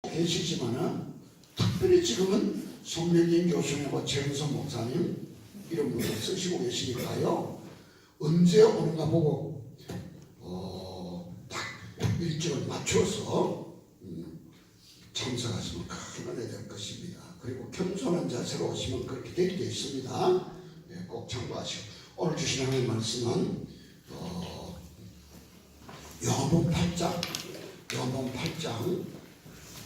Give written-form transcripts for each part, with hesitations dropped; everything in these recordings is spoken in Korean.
계시지만은 특별히 지금은 송명진 교수님과 최은선 목사님 이런 분들 쓰시고 계시니까요. 언제 오는가 보고 딱 일정을 맞춰서 참석하시면 큰 은혜 될 것입니다. 그리고 겸손한 자세로 오시면 그렇게 되게 되어 있습니다. 꼭 참고하시고 오늘 주신 하나님의 말씀은 요한복음 8장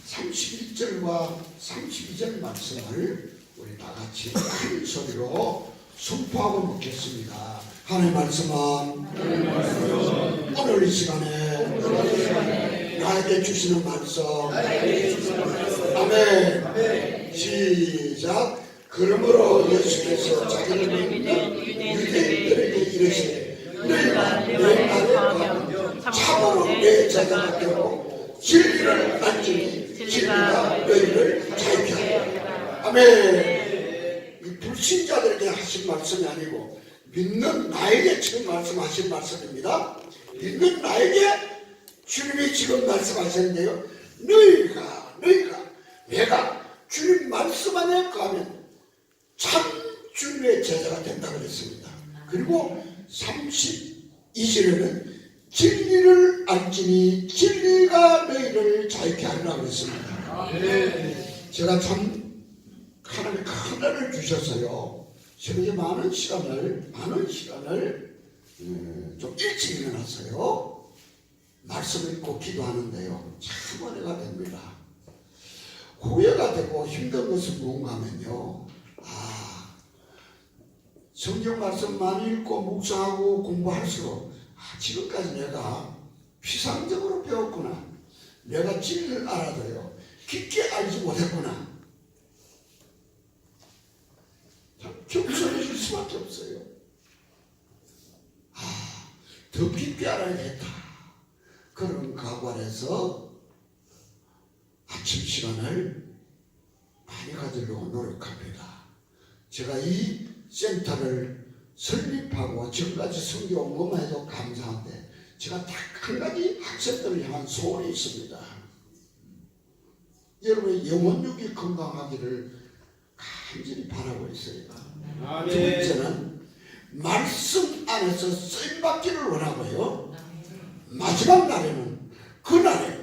31절과 32절 말씀을 우리 다 같이 큰 소리로 선포하고 먹겠습니다. 하나님의 말씀은 오늘 이 시간에 나에게 주시는 말씀. 아멘. 시작. 그러므로 예수께서 자기를 믿는 유대인들에게 이르시되 너희가 내 말을 가면 참으로 내 제자가 되고 진리를 알지니 진리가 너희를 자유케 하리라. 아멘. 이 불신자들에게 하신 말씀이 아니고 믿는 나에게 지금 말씀하신 말씀입니다. 믿는 나에게 주님이 지금 말씀하셨는데요. 너희가 내가 주님 말씀 안에 가면 참 주님의 제자가 된다고 그랬습니다. 그리고 32절에는 진리를 알지니 진리가 너희를 자유케 하리라 그랬습니다. 제가 참 하나님의 큰 은혜를 주셨어요. 새벽에 많은 시간을 좀 일찍 일어났어요. 말씀 읽고 기도하는데요. 참 은혜가 됩니다. 후회가 되고 힘든 것은 뭔가 하면요. 성경 말씀 많이 읽고 묵상하고 공부할수록 지금까지 내가 피상적으로 배웠구나. 내가 진리를 알아도요. 깊게 알지 못했구나. 겸손해질 수밖에 없어요. 더 깊게 알아야겠다. 그런 각오 안에서 아침 시간을 많이 가지려고 노력합니다. 제가 이 센터를 설립하고 지금까지 섬겨온 것만 해도 감사한데 제가 딱 한 가지 학생들을 향한 소원이 있습니다. 여러분의 영혼육이 건강하기를 간절히 바라고 있어요. 두 번째는 말씀 안에서 쓰임받기를 원하고요. 마지막 날에는 그날에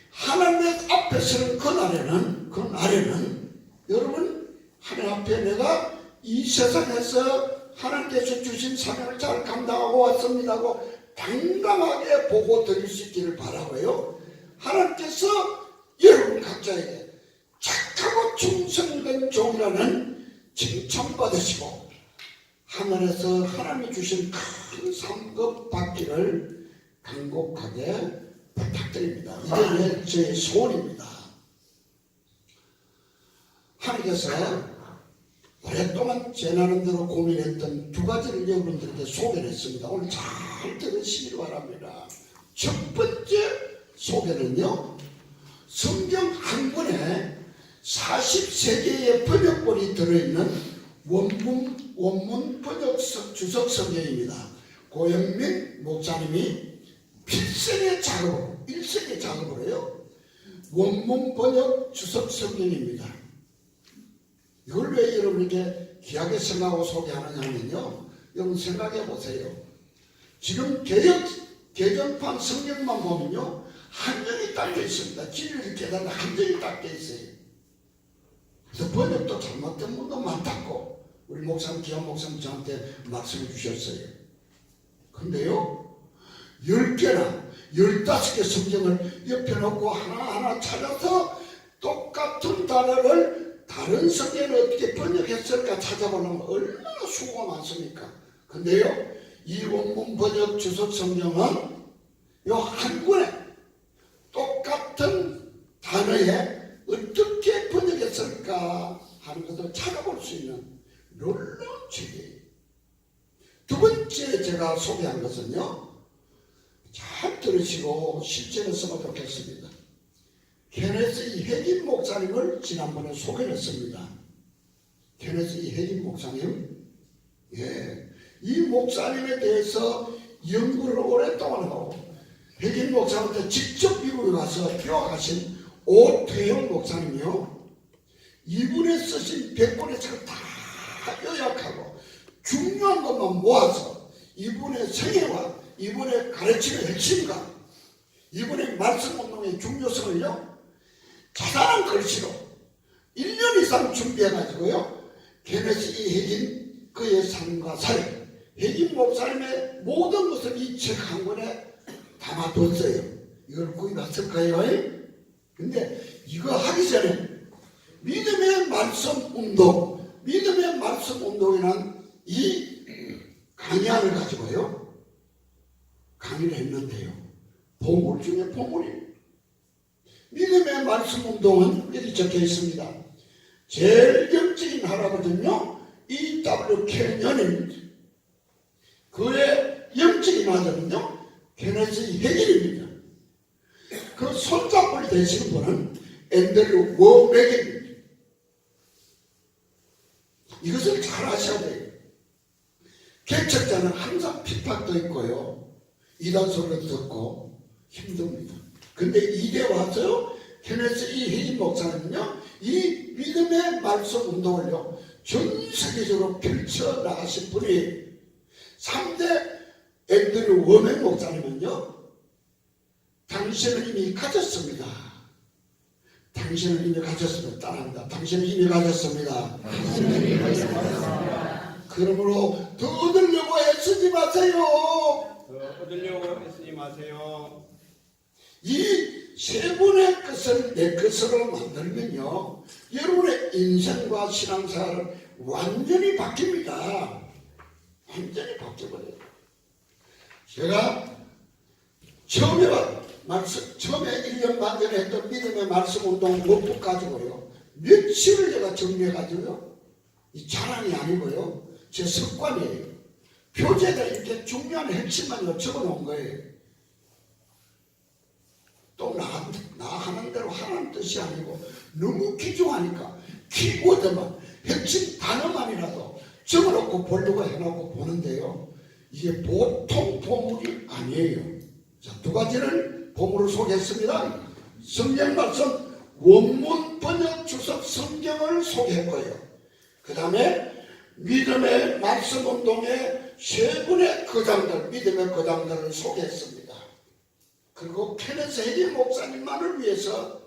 하나님 앞에 서는 그날에는 여러분 하나님 앞에 내가 이 세상에서 하나님께서 주신 사명을 잘 감당하고 왔습니다고 당당하게 보고 드릴 수 있기를 바라고요. 하나님께서 여러분 각자에게 착하고 충성된 종이라는 칭찬받으시고 하늘에서 하나님이 주신 큰 상급 받기를 간곡하게 부탁드립니다. 이게 제 소원입니다. 하나님께서 오랫동안 제 나름대로 고민했던 두 가지를 여러분들께 소개를 했습니다. 오늘 잘 들으시기 바랍니다. 첫 번째 소개는요. 성경 한 권에 43개의 번역본이 들어있는 원문 번역 주석 성경입니다. 고영민 목사님이 일생의 작업을 해요. 원문 번역 주석 성경입니다. 이걸 왜 여러분에게 귀하게 생각하고 소개하느냐면요. 여러분 생각해 보세요. 지금 개정판 성경만 보면요. 한정이 닦여 있습니다. 진리를 깨달은 한정이 닦여 있어요. 그래서 번역도 잘못된 분도 많다고 우리 목사님, 기한 목사님 저한테 말씀해 주셨어요. 근데요. 10개나 15개 성경을 옆에 놓고 하나하나 찾아서 똑같은 단어를 다른 성경을 어떻게 번역했을까 찾아보려면 얼마나 수고가 많습니까? 근데요, 이 원문 번역 주석 성경은 요 한 권에 똑같은 단어에 어떻게 번역했을까 하는 것을 찾아볼 수 있는 놀라운 책이에요. 두 번째 제가 소개한 것은요, 잘 들으시고 실천했으면 좋겠습니다. 케네스 이 혜진 목사님을 지난번에 소개했습니다. 케네스 이 혜진 목사님, 이 목사님에 대해서 연구를 오랫동안 하고 혜진 목사님한테 직접 미국에 가서 교육하신 오태영 목사님이요. 이분의 쓰신 100권의 책을 다 요약하고 중요한 것만 모아서 이분의 생애와 이분의 가르침의 핵심과 이분의 말씀 운동의 중요성을요 자잘한 글씨로 1년 이상 준비해가지고요 케네스 E. 해긴 그의 삶과 삶 해긴 목사님의 모든 것을 이 책 한 권에 담아뒀어요. 이걸 구입했을까요? 근데 이거 하기 전에 믿음의 말씀 운동, 믿음의 말씀 운동이란 이 강의안을 가지고요 강의를 했는데요. 보물 중에 보물이에요. 믿음의 말씀 운동은 여기 적혀 있습니다. 제일 영적인 할아버지는요 E.W. 캔연입니다. 그의 영적인 아들은요 케네스 해길입니다. 그 손잡을 되시는 분은 앤드류 워맥입니다. 이것을 잘 아셔야 돼요. 개척자는 항상 핍박도 있고요 이단 소리도 듣고 힘듭니다. 근데 이대 와서요 케네스 E. 해긴 목사님은요 이 믿음의 말씀 운동을요 전 세계적으로 펼쳐나가신 분이 3대 앤드류 워맥 목사님은요 당신은 이미 가졌습니다. 당신은 이미 가졌습니다. 따라합니다. 당신은 이미 가졌습니다. 그러므로 더 얻으려고 애쓰지 마세요. 더 얻으려고 애쓰지 마세요. 이 세 분의 것을 내 것으로 만들면요 여러분의 인생과 신앙생활은 완전히 바뀝니다. 완전히 바뀌어버려요. 제가 처음에 1년 반 전에 했던 믿음의 말씀 운동 노트북 가지고요 며칠을 제가 정리해가지고요 이 자랑이 아니고요 제 습관이에요. 표제에다 이렇게 중요한 핵심만 적어놓은 거예요. 또 나 하는 대로 하라는 뜻이 아니고 너무 귀중하니까 키워드만 핵심 단어만이라도 적어놓고 보려고 해놓고 보는데요 이게 보통 보물이 아니에요. 자, 두 가지를 보물을 소개했습니다. 성경 말씀 원문 번역 주석 성경을 소개했고요. 그 다음에 믿음의 말씀 운동의 세 분의 거장들, 믿음의 거장들을 소개했습니다. 그리고 케네스 해긴 목사님만을 위해서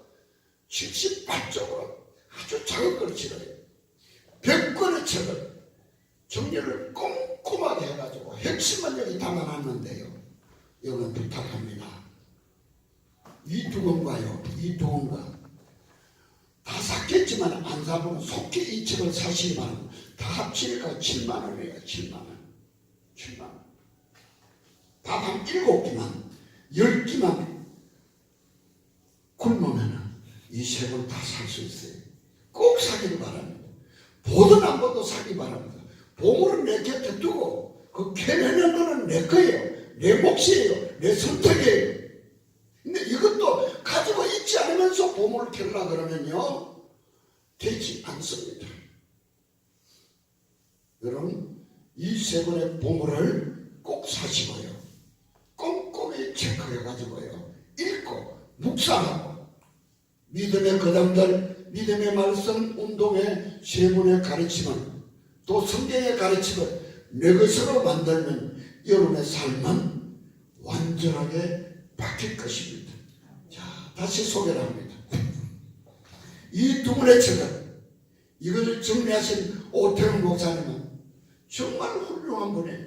78쪽으로 아주 작은 글씨를 100권의 책을 정리를 꼼꼼하게 해가지고 핵심만 여기 담아놨는데요. 여러분 부탁합니다. 이 두 권과요. 이 두 권과 다 샀겠지만 안 사보면 속히 이 책을 사시기 바랍니다. 다 합치니까 7만 원이에요. 7만 원. 7만 원. 밥 한 7끼만 10끼만 굶으면 이 세 권 다 살 수 있어요. 꼭 사기를 바랍니다. 보든 안 보든 사기 바랍니다. 보물은 내 곁에 두고 그 캐내는 거는 내 거예요. 내 몫이에요. 내 선택이에요. 근데 이것도 가지고 있지 않으면서 보물을 캐려고 그러면요 되지 않습니다. 여러분 이 세 권의 보물을 꼭 사시고요 꼼꼼히 체크해가지고요 읽고 묵상하고 믿음의 거장들 믿음의 말씀 운동의 세 분의 가르침을 또 성경의 가르침을 내 것으로 만들면 여러분의 삶은 완전하게 바뀔 것입니다. 자, 다시 소개를 합니다. 이 두 분의 책을 이것을 정리하신 오태영 목사님은 정말 훌륭한 분이에요.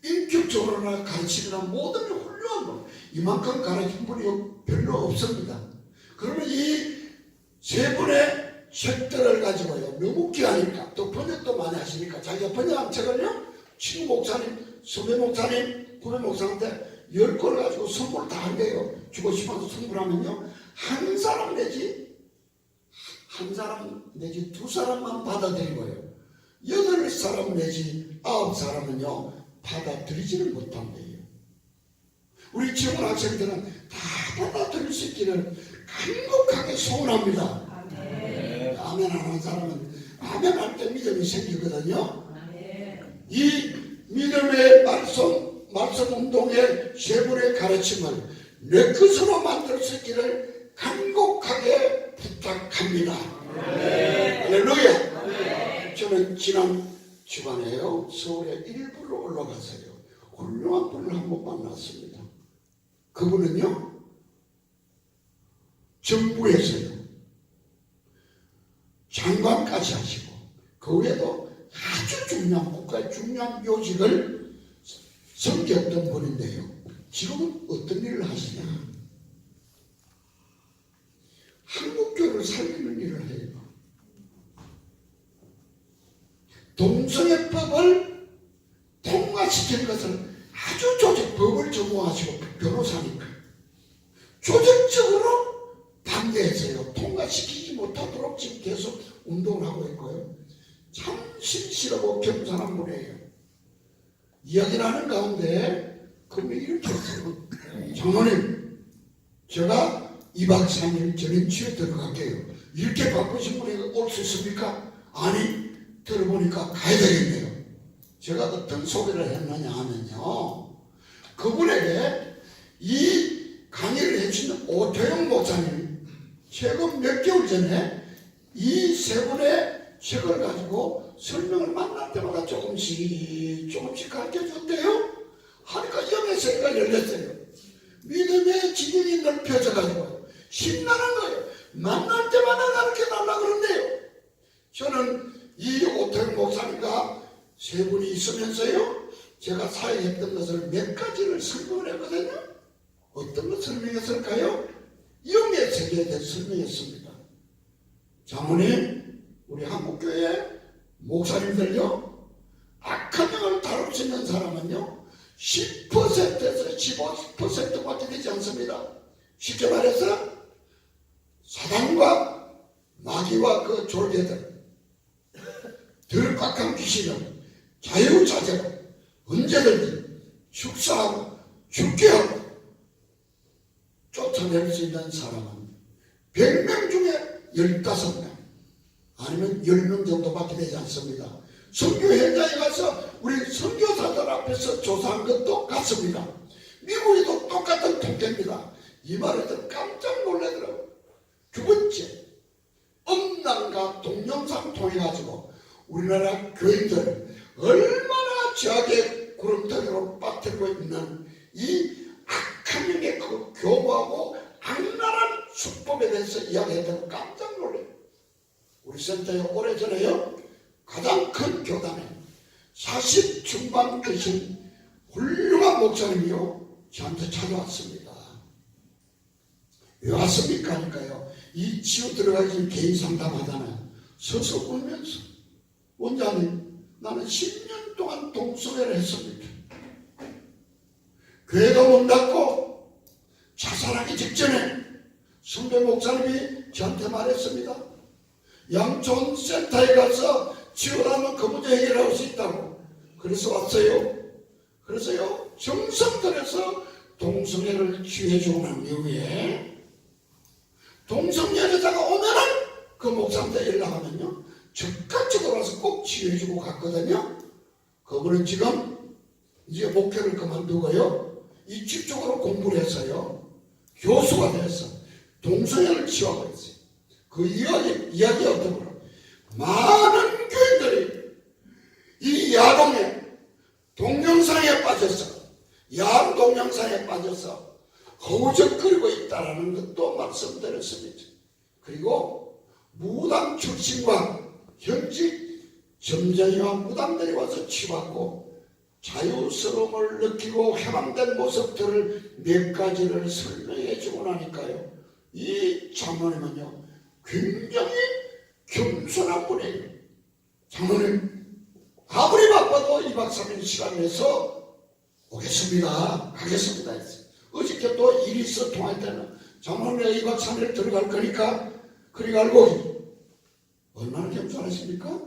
인격적으로나 가르치거나 모든 훌륭한 분. 이만큼 가르친 분이 별로 없습니다. 그러면 이 세 분의 책들을 가지고요 너무 귀하니까 또 번역도 많이 하시니까 자기가 번역한 책을요 친구 목사님, 선배 목사님, 후배 목사님한테 10권을 가지고 선물 다 한대요. 주고 싶어서 선물하면요 한 사람 내지 두 사람만 받아들이고요 8사람 내지 9사람은요 받아들이지를 못한대요. 우리 지원 학생들은 다 받아들일 수 있기를 간곡하게 소원합니다. 아멘. 아멘 하는 사람은 아멘 할 때 믿음이 생기거든요. 아멘. 이 믿음의 말씀 운동의 세 분의 가르침을 내 것으로 만들 수 있기를 간곡하게 부탁합니다. 할렐루야. 저는 지난 주간에요 서울에 일부러 올라가서요 훌륭한 분을 한번 만났습니다. 그분은요 정부에서요 장관까지 하시고 그 외에도 아주 중요한 국가의 중요한 요직을 섬겼던 분인데요. 지금은 어떤 일을 하시냐? 한국교회를 살리는 일을 해요. 동성애법을 통과시킨 것을 아주 법을 전공하시고 변호사니까 조직적으로 반대해서요 통과시키지 못하도록 지금 계속 운동을 하고 있고요. 참 신실하고 겸손한 분이에요. 이야기를 하는 가운데 그분이 이렇게 했어요. 장로님, 제가 2박 3일 전임치에 들어갈게요. 이렇게 바쁘신 분이 올 수 있습니까? 아니, 들어보니까 가야 되겠네요. 제가 어떤 소개를 했느냐 하면요, 그분에게 이 강의를 해주신 오태영 목사님 최근 몇 개월 전에 이 세 분의 책을 가지고 설명을 만날 때마다 조금씩 가르쳐줬대요. 하니까 영의 세계가 열렸어요. 믿음의 지경이 넓혀져가지고 신나는 거예요. 만날 때마다 가르쳐달라 그런대요. 저는 이 오태영 목사님과 세 분이 있으면서요 제가 사역했던 것을 몇 가지를 설명을 했거든요. 어떤 걸 설명했을까요? 영의 세계에 대해서 설명했습니다. 장모님, 우리 한국교회 목사님들요 악한 영을 다룰 수 있는 사람은요 10%에서 15%밖에 되지 않습니다. 쉽게 말해서 사단과 마귀와 그 졸개들 덜꽉한 귀신은 자유자재로 언제든지 축사하고 죽게 하고 쫓아낼 수 있는 사람은 100명 중에 15명 아니면 10명 정도밖에 되지 않습니다. 선교 현장에 가서 우리 선교사들 앞에서 조사한 것도 같습니다. 미국에도 똑같은 통계입니다. 이 말에 들어 깜짝 놀라더라고요. 두 번째, 음란과 동영상 통해 가지고 우리나라 교인들 얼마나 죄악의 구름덩이로 빠뜨리고 있는 이 악한 영의 그 교모하고 악랄한 수법에 대해서 이야기했다고 깜짝 놀라요. 우리 센터에 오래전에요 가장 큰 교단에 40 중반 되신 훌륭한 목사님이요 저한테 찾아왔습니다. 왜 왔습니까? 하니까요 이 지우 들어가기 전에 개인 상담하잖아요. 서서 울면서 원장님, 나는 10년 동안 동성애를 했습니다. 교회도 못 닫고 자살하기 직전에 선배 목사님이 저한테 말했습니다. 양촌 센터에 가서 지원하면 그 문제 해결할 수 있다고. 그래서 왔어요. 그래서요 정성 들여서 동성애를 치유해주고 난 이후에 동성연애자가 오면은 그 목사한테 연락하면요 적극적으로 와서 꼭 치유해주고 갔거든요. 그분은 지금 이제 목회를 그만두고요 이쪽으로 공부를 해서요 교수가 돼서 동성애를 치유하고 있어요. 그 이야기 어떤 거로 많은 교인들이 이 야동에 동영상에 빠져서 야한 동영상에 빠져서 허우적거리고 있다는 것도 말씀드렸습니다. 그리고 무당 출신과 현직 점쟁이와 무당들이 와서 치받고 자유스러움을 느끼고 해방된 모습들을 몇 가지를 설명해 주고 나니까요 이 장로님은요 굉장히 겸손한 분이에요. 장로님 아무리 바빠도 2박 3일 시간 내서 오겠습니다. 가겠습니다 했어요. 어저께 또 일이 있어 통할 때는 장로님 2박 3일 들어갈 거니까 그리 갈고 얼마나 겸손하십니까?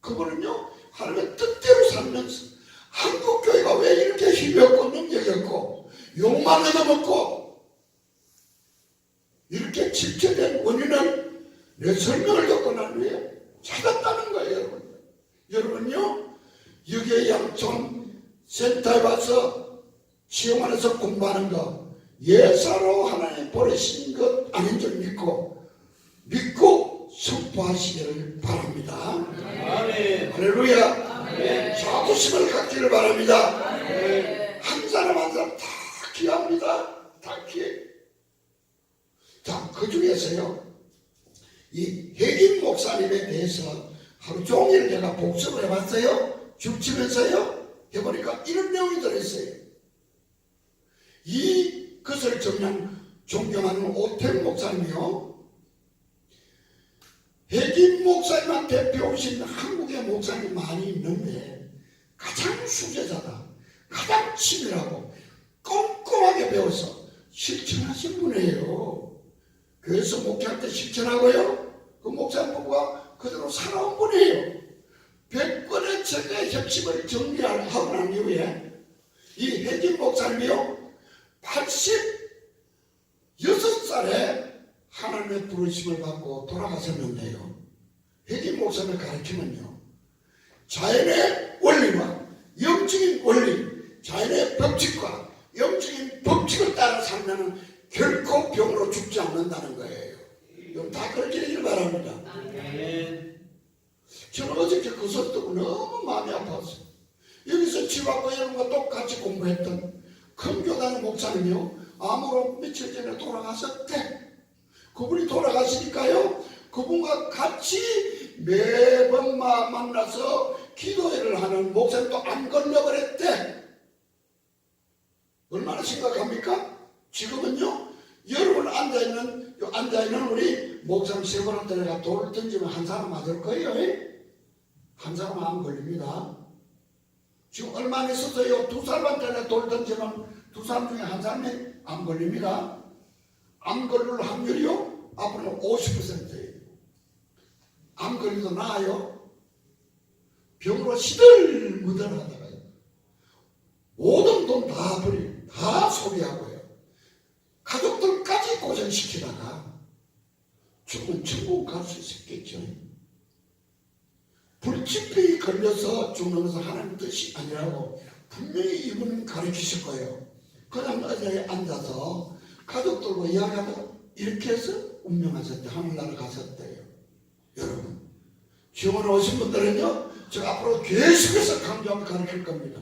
그분은요 하나님의 뜻대로 살면서 한국교회가 왜 이렇게 힘이 없고 능력이 없고 욕만 얻어먹고 이렇게 집체된 원인은 내 설명을 듣고 난 후에 찾았다는 거예요. 여러분. 여러분요 여기에 양촌 센터에 와서 지원 안에서 공부하는 거 예사로 하나님 보내신 것 아닌 줄 믿고 선포하시기를 바랍니다. 아멘. 할렐루야. 자부심을 갖기를 바랍니다. 아멘. 한 사람 한 사람 다 귀합니다. 다 귀해. 자, 그 중에서요, 이 혜긴 목사님에 대해서 하루 종일 제가 복습을 해봤어요. 죽치면서요, 해보니까 이런 내용이 들어있어요. 이것을 정말 존경하는 오택 목사님이요, 혜긴 목사님한테 배우신 한국의 목사님이 많이 있는데 가장 수제자다, 가장 치밀하고 꼼꼼하게 배워서 실천하신 분이에요. 교회에서 목회할 때 실천하고요, 그 목사님과 그대로 살아온 분이에요. 100권의 책의 핵심을 정리하고 난 이후에 이 혜진 목사님이요, 86살에 하나님의 부르심을 받고 돌아가셨는데요, 혜진 목사님의 가르침은요, 자연의 원리와 영적인 원리, 자연의 법칙과 영적인 법칙을 따라 살면 결코 병으로 죽지 않는다는 거예요. 이건 다 그렇게 되길 바랍니다. 아멘. 저는 어저께 그 소리 듣고 너무 마음이 아팠어요. 여기서 집하고 이런 거 똑같이 공부했던 큰 교단의 목사님이요, 암으로 며칠 전에 돌아가셨대. 그분이 돌아가시니까요, 그분과 같이 매번 만나서 기도회를 하는 목사님도 안 걸려버렸대. 얼마나 심각합니까? 지금은요, 여러분 앉아있는 우리 목사님 세 분한테 내가 돌을 던지면 한 사람 맞을 거예요. 한 사람 안 걸립니다. 지금 얼마 있었어요? 두 사람한테 내가 돌 던지면 두 사람 중에 한 사람이 안 걸립니다. 안 걸릴 확률이요, 앞으로는 50%예요. 안 걸리도 나아요. 병으로 시들무들하다가요, 모든 돈 다 버리고 다 소비하고요, 가족들까지 고생시키다가 죽으면 천국 갈 수 있었겠죠. 불치병이 걸려서 죽는 것은 하나님 뜻이 아니라고 분명히 이분은 가르치실 거예요. 그냥 의자에 앉아서 가족들과 이야기하다가 이렇게 해서 운명하셨대. 하늘나라 가셨대요. 여러분, 지원에 오신 분들은요, 제가 앞으로 계속해서 강조하며 가르칠 겁니다.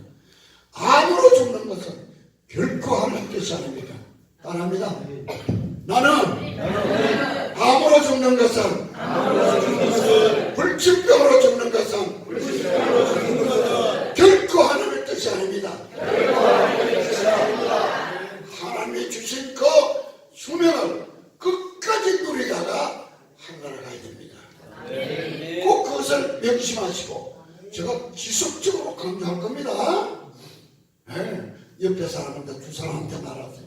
암으로 죽는 것은 결코 하나님 뜻이 아닙니다. 따라합니다. 나는 암으로 죽는 것은, 불치병으로 죽는 것은 결코 하나님의 뜻이 아닙니다. 하나님이 주신 그 수명을 끝까지 누리다가 하늘나라 가야 됩니다. 꼭 그것을 명심하시고 제가 지속적으로 강조할 겁니다. 네, 옆에 사람한테 두 사람한테 말하세요.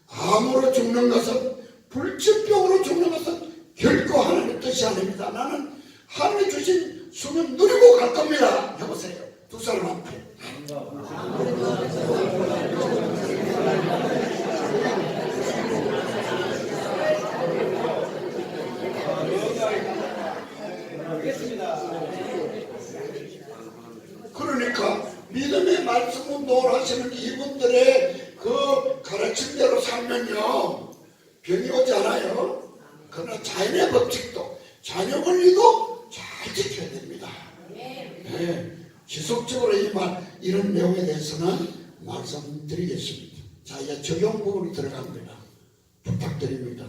암으로 죽는 것은, 불치병으로 죽는 것은 결코 하나님의 뜻이 아닙니다. 나는 하나님이 주신 수명 누리고 갈 겁니다. 해보세요. 두 사람한테. 그러니까 믿음의 말씀 운동을 하시는 이분들의 그 가르침대로 살면요, 병이 오지 않아요. 그러나 자연의 법칙도, 자연의 원리도 잘 지켜야 됩니다. 네, 지속적으로 이런 내용에 대해서는 말씀드리겠습니다. 자, 이제 적용 부분이 들어갑니다. 부탁드립니다.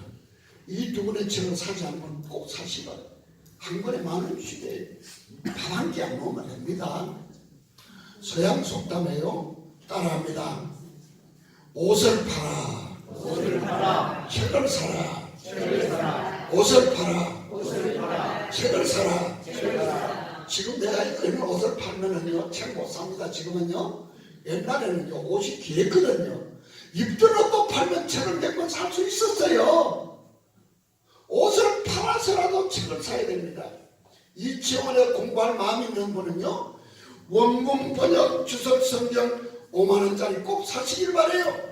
이 두 권의 책을 사지 않으면 꼭 사시라. 한 권에 10,000원씩에 밥 한 끼 안 먹으면 됩니다. 서양 속담에요, 따라합니다. 옷을 팔아, 책을 사라. 옷을 팔아, 책을 사라. 지금 내가 이런 옷을 팔면은요, 책 못 삽니다. 지금은요, 옛날에는요, 옷이 귀했거든요. 입던 옷도 팔면 책을 몇 권 살 수 있었어요. 옷을 팔아서라도 책을 사야 됩니다. 이 지원에 공부할 마음이 있는 분은요, 원문 번역 주석 성경 50,000원짜리 꼭 사시길 바래요.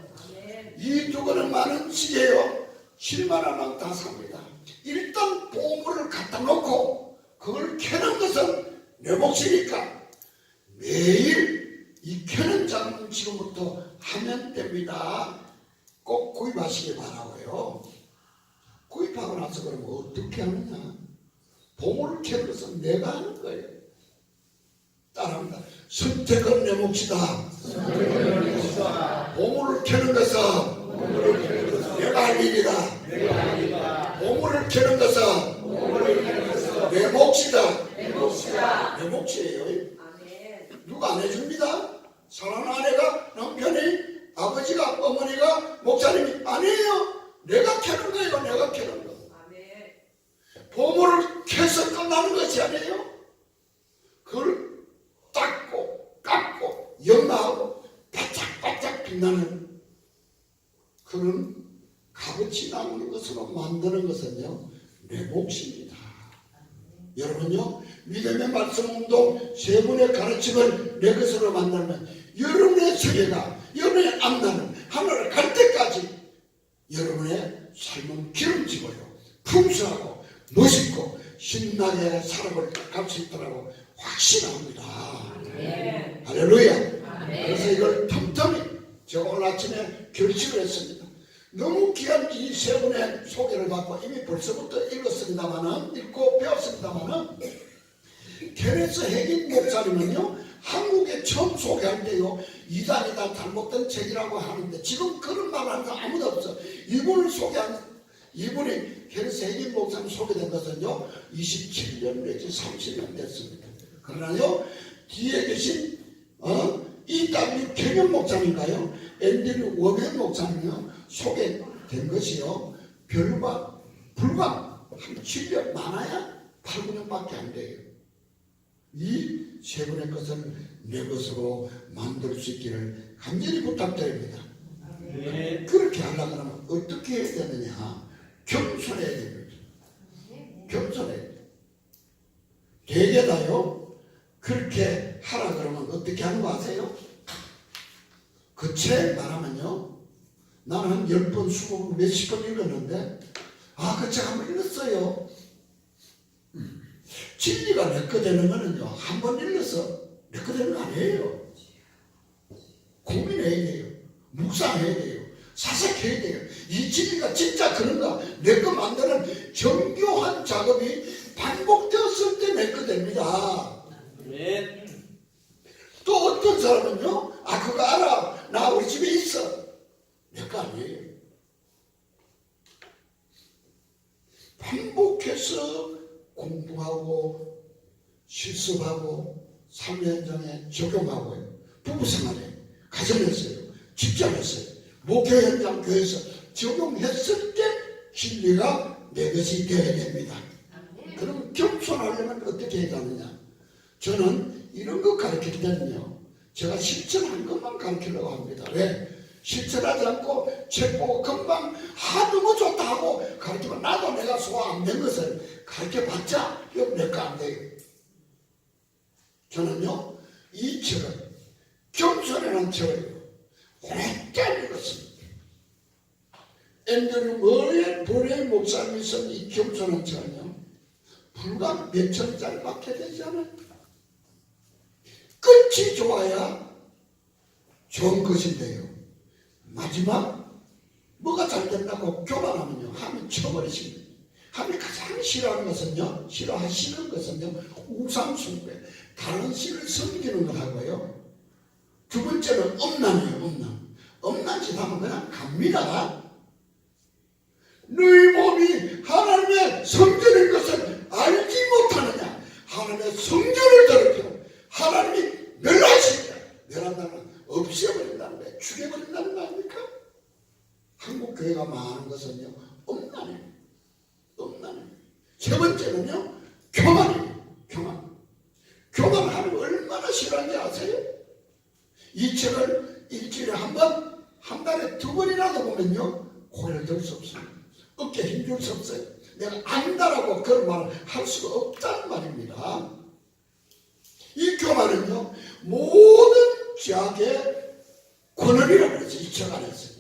이 두 권은 10,000원씩이에요. 70,000원 다 삽니다. 일단 보물을 갖다 놓고 그걸 캐는 것은 내 몫이니까 매일 이 캐는 작업은 지금부터 하면 됩니다. 꼭 구입하시기 바라고요. 구입하고 나서 그러면 어떻게 하느냐? 보물을 캐는 것은 내가 하는 거예요. 따라합니다. 선택은 내 몫이다. 보물을 캐는 것은 내가 할 일이다. 보물을 캐는 것은 내 몫이다. 내 몫이에요. 누가 안 해줍니다. 사랑하는 아내가, 남편이, 아버지가, 어머니가, 목사님이 아니에요. 내가 캐는 거예요. 내가 캐는 거. 보물을 캐서 끝나는 것이 아니에요. 그걸 닦고 깎고 연마하고 바짝바짝 빛나는 그런 값어치 나오는 것으로 만드는 것은요, 내 몫입니다. 여러분요, 믿음의 말씀 운동 세 분의 가르침을 내 것으로 만들면 여러분의 세계가, 여러분의 앞날은 하늘을 갈 때까지 여러분의 삶은 기름지고요, 풍성하고 멋있고 신나게 살아갈 수 있다고 확신합니다. 할렐루야. 그래서 이걸 틈틈이 제가 오늘 아침에 결심을 했습니다. 너무 귀한 이 세 분의 소개를 받고 이미 벌써부터 읽고 배웠습니다만은 케네스 해긴 목사님은요, 한국에 처음 소개할 때요, 이단이다 잘못된 책이라고 하는데 지금 그런 말 하는 사람 아무도 없어. 이분이 케네스 해긴 목사님 소개된 것은요 27년 내지 30년 됐습니다. 그러나요, 뒤에 계신 E.W. kenyon 목사님인가요? 앤드류 워벤 목사님이요 소개된 것이요 불과 한 7년 많아야 8, 9년밖에 안 돼요. 이 세 분의 것을 내 것으로 만들 수 있기를 간절히 부탁드립니다. 그렇게 하려고 하면 어떻게 해야 되느냐? 겸손해야 됩니다. 겸손해야 돼요. 되게 다요, 그렇게 하라 그러면 어떻게 하는 거 아세요? 그 책 말하면요, 나는 한 10번, 20번, 몇십 번 읽었는데, 그 책 한번 읽었어요. 진리가 내 거 되는 거는요, 한 번 읽어서 내 거 되는 거 아니에요. 고민해야 돼요. 묵상해야 돼요. 사색해야 돼요. 이 진리가 진짜 그런가? 내 거 만드는 정교한 작업이 반복되었을 때 내 거 됩니다. 또 어떤 사람은요, 그거 알아. 나 우리 집에 있어. 내 거 아니에요. 반복해서 공부하고 실습하고 삶의 현장에 적용하고요. 부부생활에, 가정에서요, 직장에서요, 목회 현장, 교회에서 적용했을 때 진리가 내 것이 되어야 됩니다. 그럼 겸손하려면 어떻게 해야 하느냐? 저는 이런 거 가르칠 때는요, 제가 실천한 것만 가르치려고 합니다. 왜? 실천하지 않고 책 보고 금방 너무 좋다 하고 가르치면 나도 내가 소화 안 된 것을 가르쳐봤자 이거 내 거 안 돼요. 저는요, 이 책을 겸손이라는 책을 오랫동안 읽었습니다. 앤드류 머레이 목사님이 쓴 이 겸손한 책은요, 불과 몇 천짜리밖에 되지 않아요. 끝이 좋아야 좋은 것인데요, 마지막 뭐가 잘 된다고 교만하면요, 하면 쳐버리십니다. 하면 가장 싫어하는 것은요, 싫어하시는 것은요, 우상숭배, 다른 신을 섬기는 걸 하고요. 두 번째는 엄난이에요. 엄난 짓 하면 그냥 갑니다. 너희 몸이 하나님의 성전인 것을 알지 못하느냐? 하나님의 성전을 더럽히고 하나님이 멸하시니까, 멸한다는 건 없애버린다는 거예요. 죽여버린다는 거 아닙니까? 한국 교회가 망하는 것은요, 엄난이에요. 세 번째는요, 교만이에요. 교만하는 거 얼마나 싫어하는지 아세요? 이 책을 일주일에 한 번, 한 달에 2번이라도 보면요, 고개를 들 수 없습니다. 어깨에 힘줄 수 없어요. 내가 안다라고 그런 말을 할 수가 없다는 말입니다. 이 교만은요, 모든 죄악의 권원이라고 그랬어요. 이 책 안에서.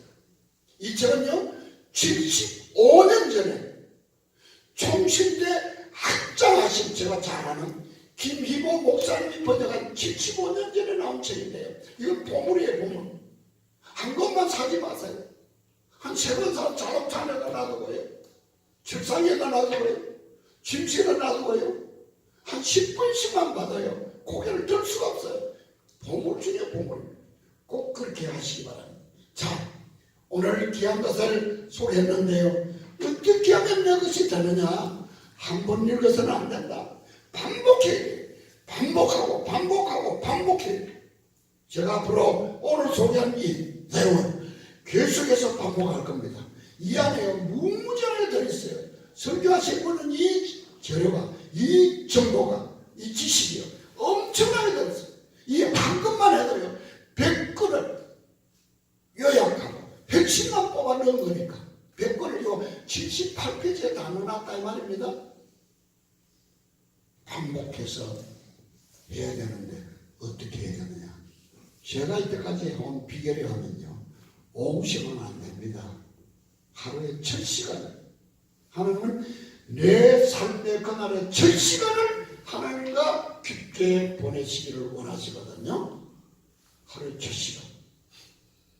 이 책은요, 75년 전에 총신대 학장하신, 제가 잘 아는 김희보 목사님이 번역한 75년 전에 나온 책인데요, 이건 보물이에요. 보물. 한 권만 사지 마세요. 한 3번 자동차 안에다 놔두고요. 책상에다 놔두고요. 침실에 놔두고요. 한 10분씩만 받아요. 고개를 들 수가 없어요. 보물 중에 보물. 꼭 그렇게 하시기 바랍니다. 자, 오늘 귀한 것을 소개했는데요. 어떻게 하면 내 것이 되느냐? 한 번 읽어서는 안 된다. 반복해야 돼. 반복하고 반복하고 반복해야 돼. 제가 앞으로 오늘 소개한 이 내용은 계속해서 반복할 겁니다. 이 안에 무무전에 들어있어요. 설교하신 분은 이 재료가, 이 정보가, 이 지식이요, 엄청나게 들었어요. 이 한 것만 해도요, 100건을 요약하고 110만 뽑아 넣은 거니까 100건을 요 78페이지에 다 넣어놨다 이 말입니다. 반복해서 해야 되는데 어떻게 해야 되느냐? 제가 이때까지 해온 비결이 하면요, 오후 시간은 안 됩니다. 하루에 1000시간을, 하나님은 내 삶의 그날의 1000시간을 하나님과 깊게 보내시기를 원하시거든요. 하루에 1000시간.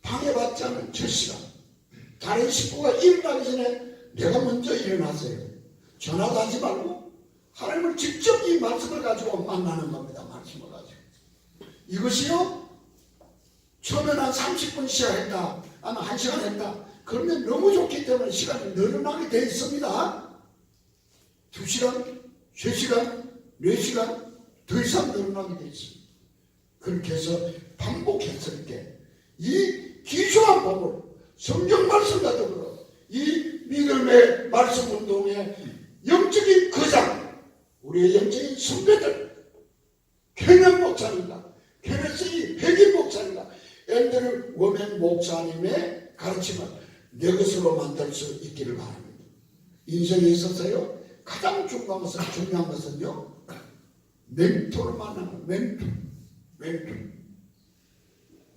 방해받지 않은 1000시간. 다른 식구가 일어나기 전에 내가 먼저 일어나세요. 전화도 하지 말고 하나님을 직접 이 말씀을 가지고 만나는 겁니다. 말씀을 가지고. 이것이요, 처음에는 한 30분 시작했다, 아니면 1시간 했다, 그러면 너무 좋기 때문에 시간이 늘어나게 되어 있습니다. 2시간, 3시간, 4시간 더 이상 늘어나게 되어 있습니다. 그렇게 해서 반복했을 때 이 기초한 법을 성경 말씀 같은 이 믿음의 말씀 운동의 영적인 거장, 우리의 영적인 선배들, 케넨 목사님과 케네스의 백인 목사님과 앤드류 워맨 목사님의 가르침을 내 것으로 만들 수 있기를 바랍니다. 인생에 있어서요, 가장 중요한 것은요, 멘토를 만나는 멘토.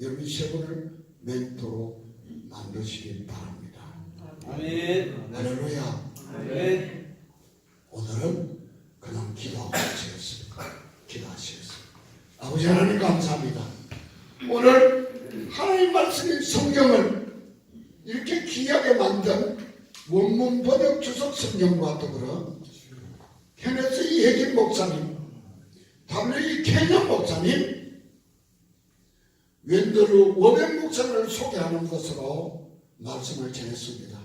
여러분 세 분을 멘토로 만드시길 바랍니다. 아멘. 할렐루야. 아멘. 오늘은 그냥 기도하시겠습니다. 기도하시겠습니다. 아버지 하나님 감사합니다. 오늘 하나님 말씀인 성경을 이렇게 귀하게 만든 원문 번역 주석 성경과 더불어 케네스 이혜진 목사님, W.E. 케년 목사님, 웬드루 워벤 목사를 소개하는 것으로 말씀을 전했습니다.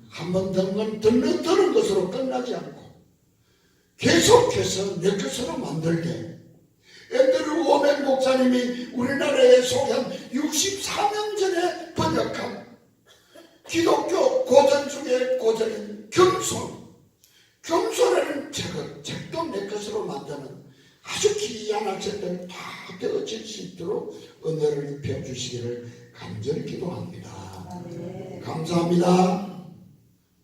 한 번 듣는 것으로 끝나지 않고 계속해서 내 것으로 만들게, 앤드류 워벤 목사님이 우리나라에 소개한 64년 전에 번역한 기독교 고전 중에 고전인 겸손이라는 책도 내 것으로 만드는 아주 귀한 학생들 다 되어질 수 있도록 은혜를 입혀주시기를 간절히 기도합니다. 감사합니다.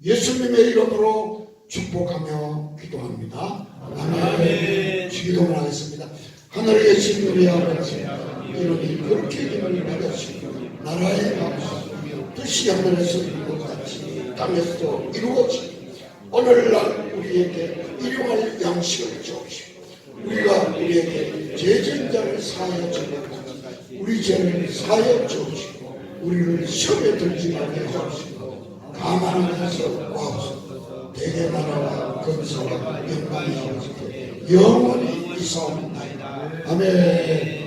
예수님의 이름으로 축복하며 기도합니다. 아멘. 기도를 하겠습니다. 하늘에 계신 우리 아버지, 이름이 그렇게 이름을 받으시고 나라의 뜻이 하늘에서 이루어 같이 땅에서도 이루어지고, 오늘날 우리에게 일용할 양식을 주옵시고, 우리가 우리에게 죄진자를 사하여 주옵시고 우리 죄를 사하여 주옵시고, 우리를 시험에 들지 말게 하옵시고, 가만한 것을 구하옵소서. 대개 나라와 건설과 영광이 아버지께 영원히 있사옵나이다. 아멘.